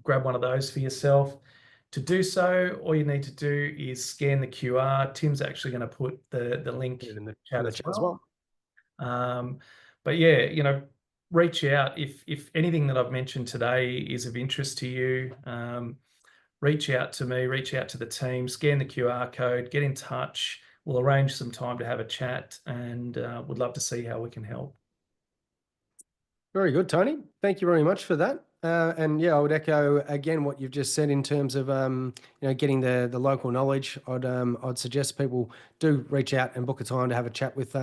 grab one of those for yourself. To do so, all you need to do is scan the QR. Tim's actually going to put the link in the chat as well. But yeah, you know, reach out if anything that I've mentioned today is of interest to you. Reach out to me, reach out to the team, scan the QR code, get in touch. We'll arrange some time to have a chat, and would love to see how we can help. Very good, Tony. Thank you very much for that. And yeah, I would echo again what you've just said in terms of you know, getting the local knowledge. I'd suggest people do reach out and book a time to have a chat with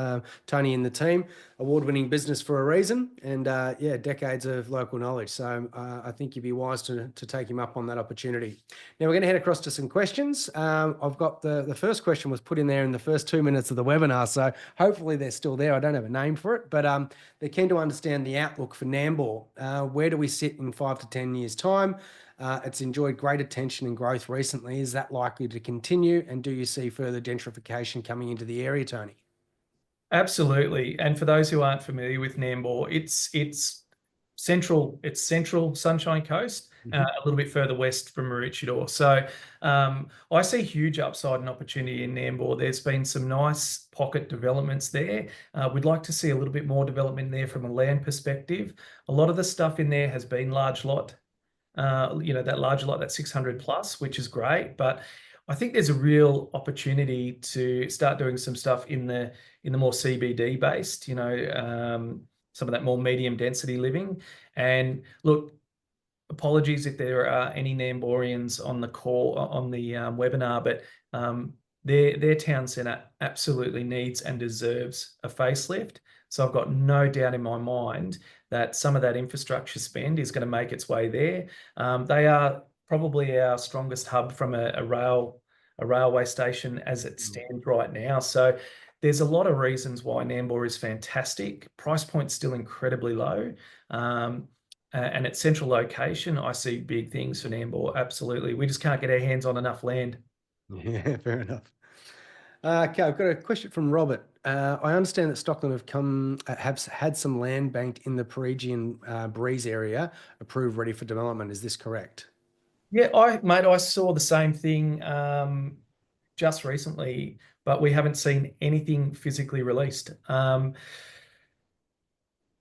Tony and the team. Award-winning business for a reason, and yeah, decades of local knowledge. So I think you'd be wise to take him up on that opportunity. Now we're going to head across to some questions. I've got the first question was put in there in the first 2 minutes of the webinar, so hopefully they're still there. I don't have a name for it, but they're keen to understand the outlook for Nambour. Where do we sit in 5 to 10 years' time? It's enjoyed great attention and growth recently. Is that likely to continue? And do you see further gentrification coming into the area, Tony? Absolutely. And for those who aren't familiar with Nambour, it's central Sunshine Coast, a little bit further west from Maroochydore. So I see huge upside and opportunity in Nambour. There's been some nice pocket developments there. We'd like to see a little bit more development there from a land perspective. A lot of the stuff in there has been large lot, you know, that large lot, that 600 plus, which is great. But I think there's a real opportunity to start doing some stuff in the more CBD based, you know, some of that more medium density living. And look, apologies if there are any Nambourians on the call, on the webinar, but their town centre absolutely needs and deserves a facelift. So I've got no doubt in my mind that some of that infrastructure spend is going to make its way there. They are probably our strongest hub from a railway station as it stands right now. So there's a lot of reasons why Nambour is fantastic. Price point's still incredibly low. And its central location, I see big things for Nambour, absolutely. We just can't get our hands on enough land. Yeah, fair enough. Okay, I've got a question from Robert. I understand that Stockland have had some land banked in the Parisian Breeze area, approved, ready for development. Is this correct? Yeah, I saw the same thing just recently, but we haven't seen anything physically released.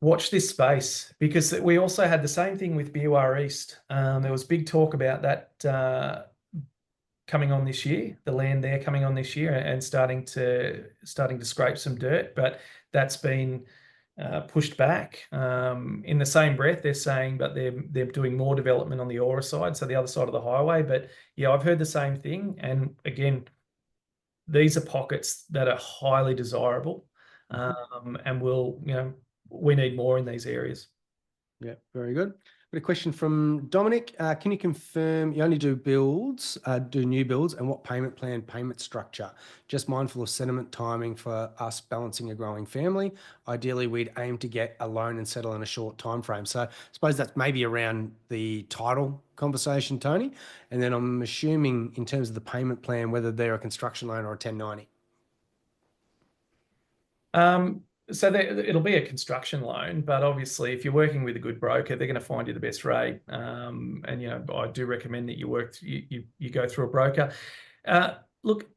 Watch this space because we also had the same thing with BUR East. There was big talk about that coming on this year, the land there coming on this year and starting to scrape some dirt, but that's been pushed back. In the same breath, they're saying, but they're doing more development on the Aura side, so the other side of the highway. But yeah, I've heard the same thing. And again, these are pockets that are highly desirable, and we need more in these areas. Yeah, very good. Got a question from Dominic. Can you confirm you only do new builds, and what payment structure? Just mindful of sentiment timing for us balancing a growing family. Ideally, we'd aim to get a loan and settle in a short time frame. So I suppose that's maybe around the title conversation, Tony. And then I'm assuming in terms of the payment plan, whether they're a construction loan or a 1090. So it'll be a construction loan, but obviously, if you're working with a good broker, they're going to find you the best rate. And I do recommend that you go through a broker. Look,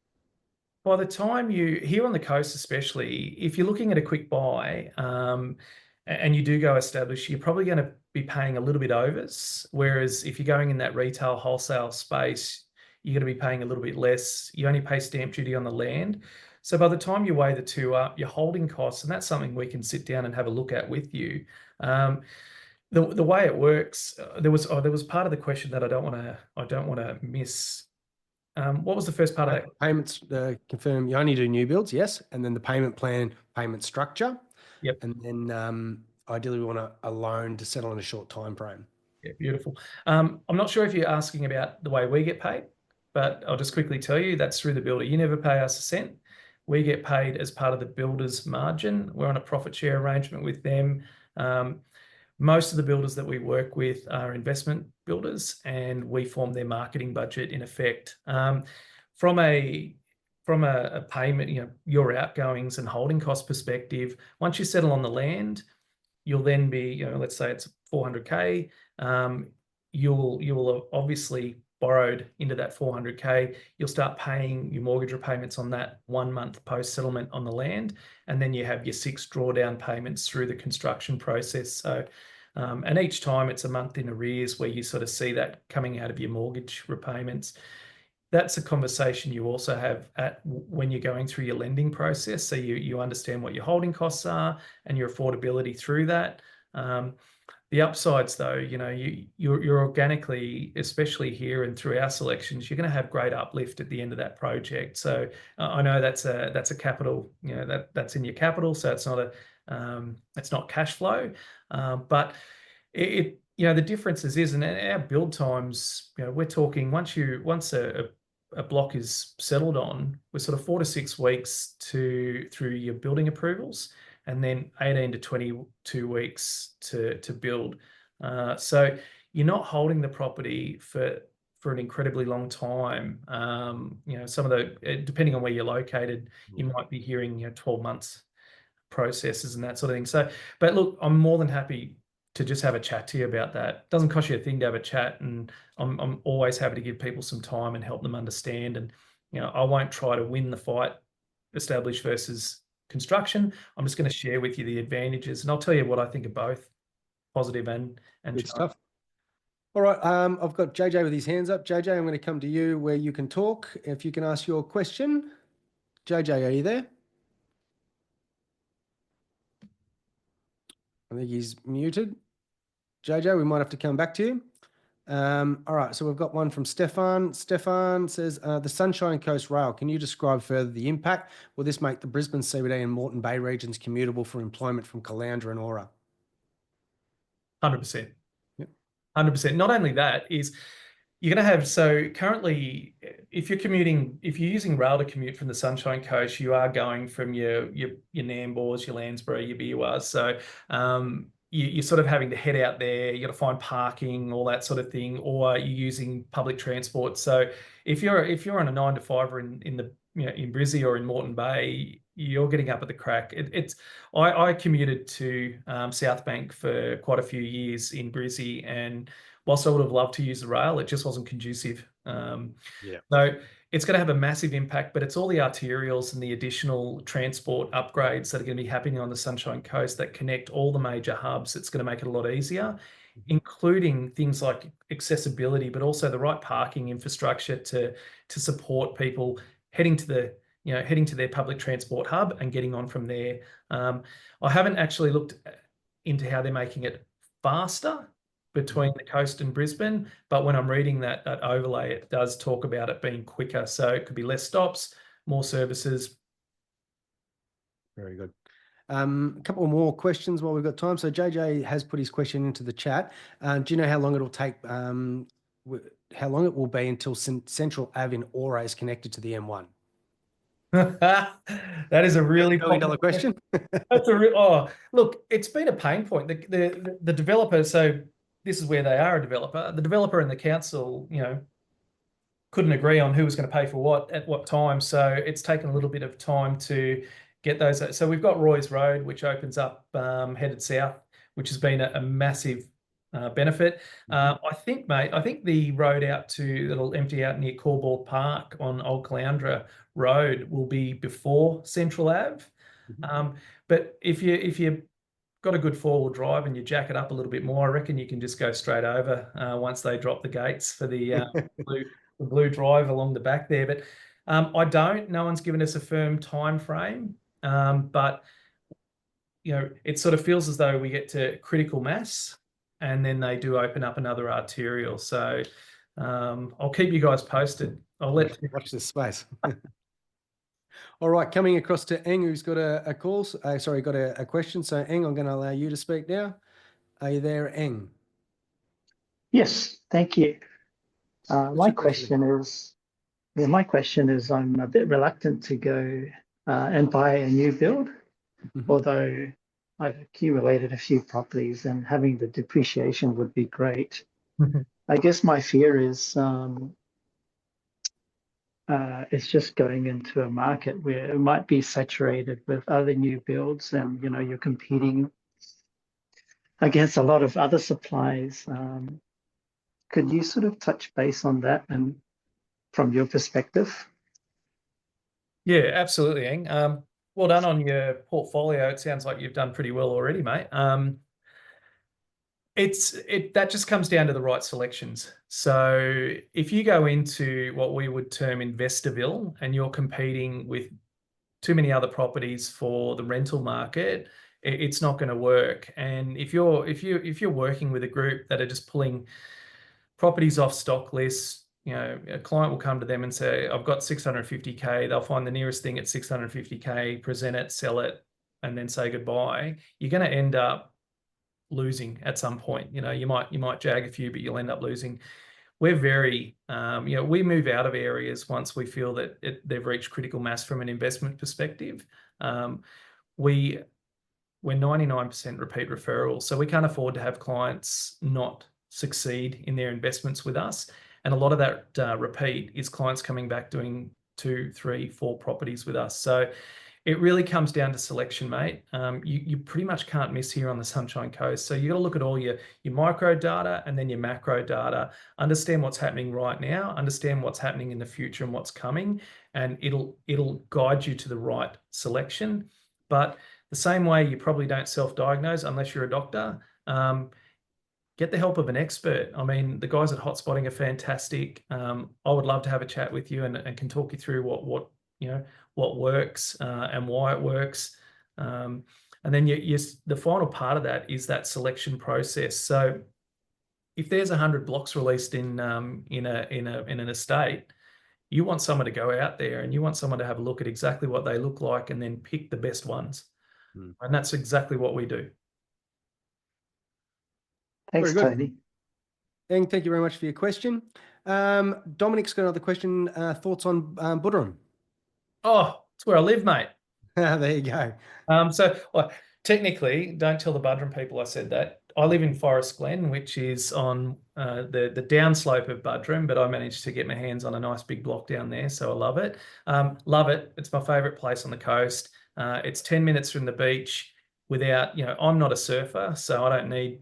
by the time you here on the coast, especially if you're looking at a quick buy, and you do go established, you're probably going to be paying a little bit overs. Whereas if you're going in that retail wholesale space, you're going to be paying a little bit less. You only pay stamp duty on the land. So by the time you weigh the two up, your holding costs, and that's something we can sit down and have a look at with you. The way it works, there was part of the question that I don't want to miss. What was the first part of that? Payments, confirm you only do new builds, yes, and then the payment plan, payment structure. Yep. And then ideally we want a loan to settle in a short time frame. Yeah, beautiful. I'm not sure if you're asking about the way we get paid, but I'll just quickly tell you that's through the builder. You never pay us a cent. We get paid as part of the builder's margin. We're on a profit share arrangement with them. Most of the builders that we work with are investment builders, and we form their marketing budget in effect. From a payment, your outgoings and holding cost perspective, once you settle on the land, you'll then be, let's say it's 400K. You'll obviously borrowed into that 400K, you'll start paying your mortgage repayments on that 1 month post settlement on the land. And then you have your 6 drawdown payments through the construction process. So, and each time it's a month in arrears where you sort of see that coming out of your mortgage repayments. That's a conversation you also have when you're going through your lending process. So you understand what your holding costs are and your affordability through that. The upsides, though, you're organically, especially here and through our selections, you're going to have great uplift at the end of that project. So I know that's a capital, that's in your capital, so it's not cash flow, but the differences is, and our build times, we're talking once a block is settled on, we're sort of 4 to 6 weeks through your building approvals, and then 18 to 22 weeks to build. So you're not holding the property for an incredibly long time. Some of depending on where you're located, you might be hearing 12 months processes and that sort of thing. So, but look, I'm more than happy to just have a chat to you about that. It doesn't cost you a thing to have a chat, and I'm always happy to give people some time and help them understand. And I won't try to win the fight, established versus construction. I'm just going to share with you the advantages, and I'll tell you what I think of both, positive and good stuff. All right, I've got JJ with his hands up. JJ, I'm going to come to you where you can talk. If you can ask your question. JJ, are you there? I think he's muted. JJ, we might have to come back to you. All right, so we've got one from Stefan. Stefan says, the Sunshine Coast Rail, can you describe further the impact? Will this make the Brisbane CBD and Moreton Bay regions commutable for employment from Caloundra and Aura? 100%. Yep. 100%. Not only that, is you're going to have, so currently, if you're using rail to commute from the Sunshine Coast, you are going from your Nambours, your Landsborough, your BURs. So you're sort of having to head out there, you got to find parking, all that sort of thing, or you're using public transport. So if you're on a 9 to 5 in Brizzy or in Moreton Bay, you're getting up at the crack. I commuted to South Bank for quite a few years in Brizzy, and whilst I would have loved to use the rail, it just wasn't conducive. Yeah. So it's going to have a massive impact, but it's all the arterials and the additional transport upgrades that are going to be happening on the Sunshine Coast that connect all the major hubs. It's going to make it a lot easier, including things like accessibility, but also the right parking infrastructure to support people heading to their public transport hub and getting on from there. I haven't actually looked into how they're making it faster between the coast and Brisbane, but when I'm reading that overlay, it does talk about it being quicker. So it could be less stops, more services. Very good. A couple more questions while we've got time. So JJ has put his question into the chat. Do you know how long it'll take, how long it will be until Central Ave in Aura is connected to the M1? That is a really $1 question. That's look, it's been a pain point. The developer, so this is where they are a developer. The developer and the council, couldn't agree on who was going to pay for what at what time. So it's taken a little bit of time to get those. So we've got Roy's Road, which opens up headed south, which has been a massive benefit. I think the road that'll empty out near Corball Park on Old Caloundra Road will be before Central Ave. But if you got a good four-wheel drive and you jack it up a little bit more, I reckon you can just go straight over once they drop the gates for the blue drive along the back there. But no one's given us a firm time frame, but it sort of feels as though we get to critical mass and then they do open up another arterial. So I'll keep you guys posted. I'll watch this space. All right, coming across to Eng, who's got a call. Got a question. So Eng, I'm going to allow you to speak now. Are you there, Eng? Yes, thank you. My question is, I'm a bit reluctant to go and buy a new build, although I've accumulated a few properties and having the depreciation would be great. I guess my fear is it's just going into a market where it might be saturated with other new builds, and you're competing against a lot of other supplies. Could you sort of touch base on that and from your perspective? Yeah, absolutely, Eng. Well done on your portfolio. It sounds like you've done pretty well already, mate. That just comes down to the right selections. So if you go into what we would term Investorville and you're competing with too many other properties for the rental market, it's not going to work. And if you're working with a group that are just pulling properties off stock lists, a client will come to them and say, I've got 650K. They'll find the nearest thing at 650K, present it, sell it, and then say goodbye. You're going to end up losing at some point. You might jag a few, but you'll end up losing. We're very, we move out of areas once we feel that they've reached critical mass from an investment perspective. We're 99% repeat referrals, so we can't afford to have clients not succeed in their investments with us. And a lot of that repeat is clients coming back doing 2, 3, 4 properties with us. So it really comes down to selection, mate. You pretty much can't miss here on the Sunshine Coast. So you got to look at all your micro data and then your macro data, understand what's happening right now, understand what's happening in the future and what's coming, and it'll guide you to the right selection. But the same way you probably don't self-diagnose unless you're a doctor, get the help of an expert. I mean, the guys at Hotspotting are fantastic. I would love to have a chat with you and can talk you through what works and why it works. And then the final part of that is that selection process. So if there's 100 blocks released in an estate, you want someone to go out there and you want someone to have a look at exactly what they look like and then pick the best ones. And that's exactly what we do. Thanks, Tony. Eng, thank you very much for your question. Dominic's got another question. Thoughts on Buderim? Oh, it's where I live, mate. There you go. Technically, don't tell the Buderim people I said that. I live in Forest Glen, which is on the downslope of Buderim, but I managed to get my hands on a nice big block down there, so I love it. Love it. It's my favourite place on the coast. It's 10 minutes from the beach without, I'm not a surfer, so I don't need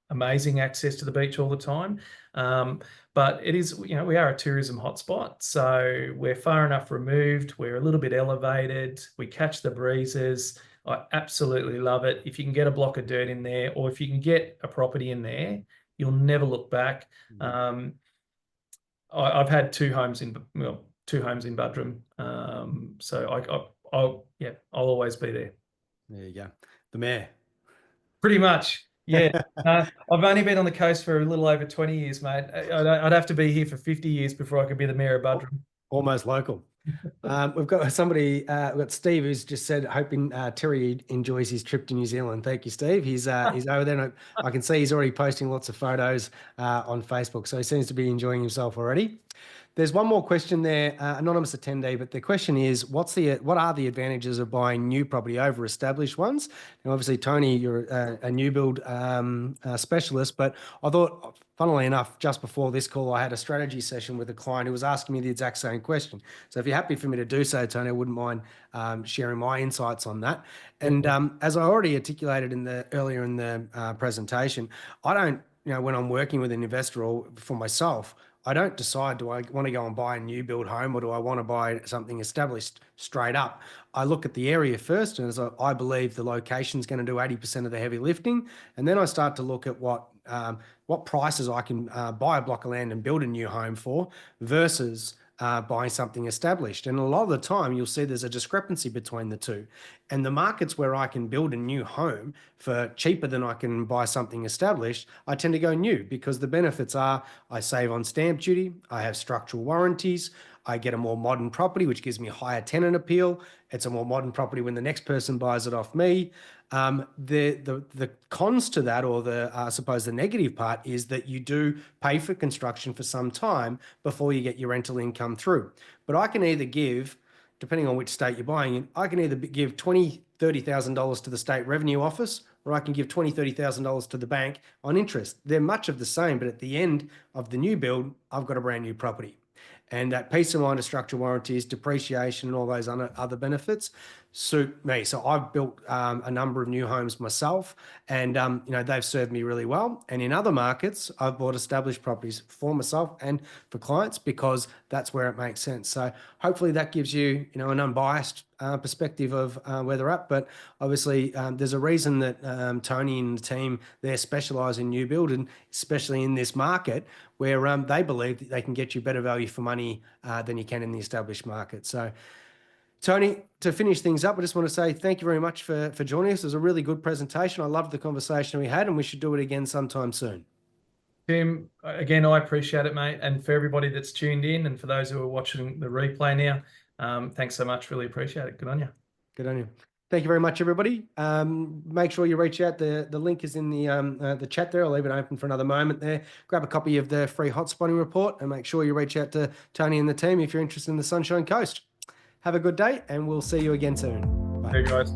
amazing access to the beach all the time. But it is, we are a tourism hotspot, so we're far enough removed, we're a little bit elevated, we catch the breezes. I absolutely love it. If you can get a block of dirt in there, or if you can get a property in there, you'll never look back. I've had two homes in Buderim, so I'll always be there. There you go, the mayor. Pretty much, yeah. I've only been on the coast for a little over 20 years, mate. I'd have to be here for 50 years before I could be the mayor of Buderim. Almost local. We've got somebody, we've got Steve, who's just said, hoping Terry enjoys his trip to New Zealand. Thank you, Steve. He's over there. And I can see he's already posting lots of photos on Facebook, so he seems to be enjoying himself already. There's one more question there, anonymous attendee, but the question is, what are the advantages of buying new property over established ones? Now, obviously, Tony, you're a new build specialist, but I thought, funnily enough, just before this call, I had a strategy session with a client who was asking me the exact same question. So if you're happy for me to do so, Tony, I wouldn't mind sharing my insights on that. And as I already articulated earlier in the presentation, I don't, when I'm working with an investor or for myself, I don't decide, do I want to go and buy a new build home, or do I want to buy something established straight up? I look at the area first, and as I believe the location is going to do 80% of the heavy lifting. And then I start to look at what prices I can buy a block of land and build a new home for versus buying something established. And a lot of the time you'll see there's a discrepancy between the two. And the markets where I can build a new home for cheaper than I can buy something established, I tend to go new, because the benefits are I save on stamp duty, I have structural warranties, I get a more modern property, which gives me higher tenant appeal. It's a more modern property when the next person buys it off me. The cons to that, or I suppose the negative part, is that you do pay for construction for some time before you get your rental income through. But I can either give, depending on which state you're buying in, I can either give $20,000, $30,000 to the state revenue office, or I can give $20,000, $30,000 to the bank on interest. They're much of the same, but at the end of the new build, I've got a brand new property. And that peace of mind of structural warranties, depreciation, and all those other benefits suit me. So I've built a number of new homes myself, and they've served me really well. And in other markets, I've bought established properties for myself and for clients, because that's where it makes sense. So hopefully that gives you, an unbiased perspective of where they're at. But obviously, there's a reason that Tony and the team, they're specialised in new build, and especially in this market where they believe that they can get you better value for money than you can in the established market. So, Tony, to finish things up, I just want to say thank you very much for joining us. It was a really good presentation. I loved the conversation we had, and we should do it again sometime soon. Tim, again, I appreciate it, mate. And for everybody that's tuned in, and for those who are watching the replay now, thanks so much. Really appreciate it. Good on you. Good on you. Thank you very much, everybody. Make sure you reach out. The link is in the chat there. I'll leave it open for another moment there. Grab a copy of the free hotspotting report, and make sure you reach out to Tony and the team if you're interested in the Sunshine Coast. Have a good day, and we'll see you again soon. Bye. Hey, guys.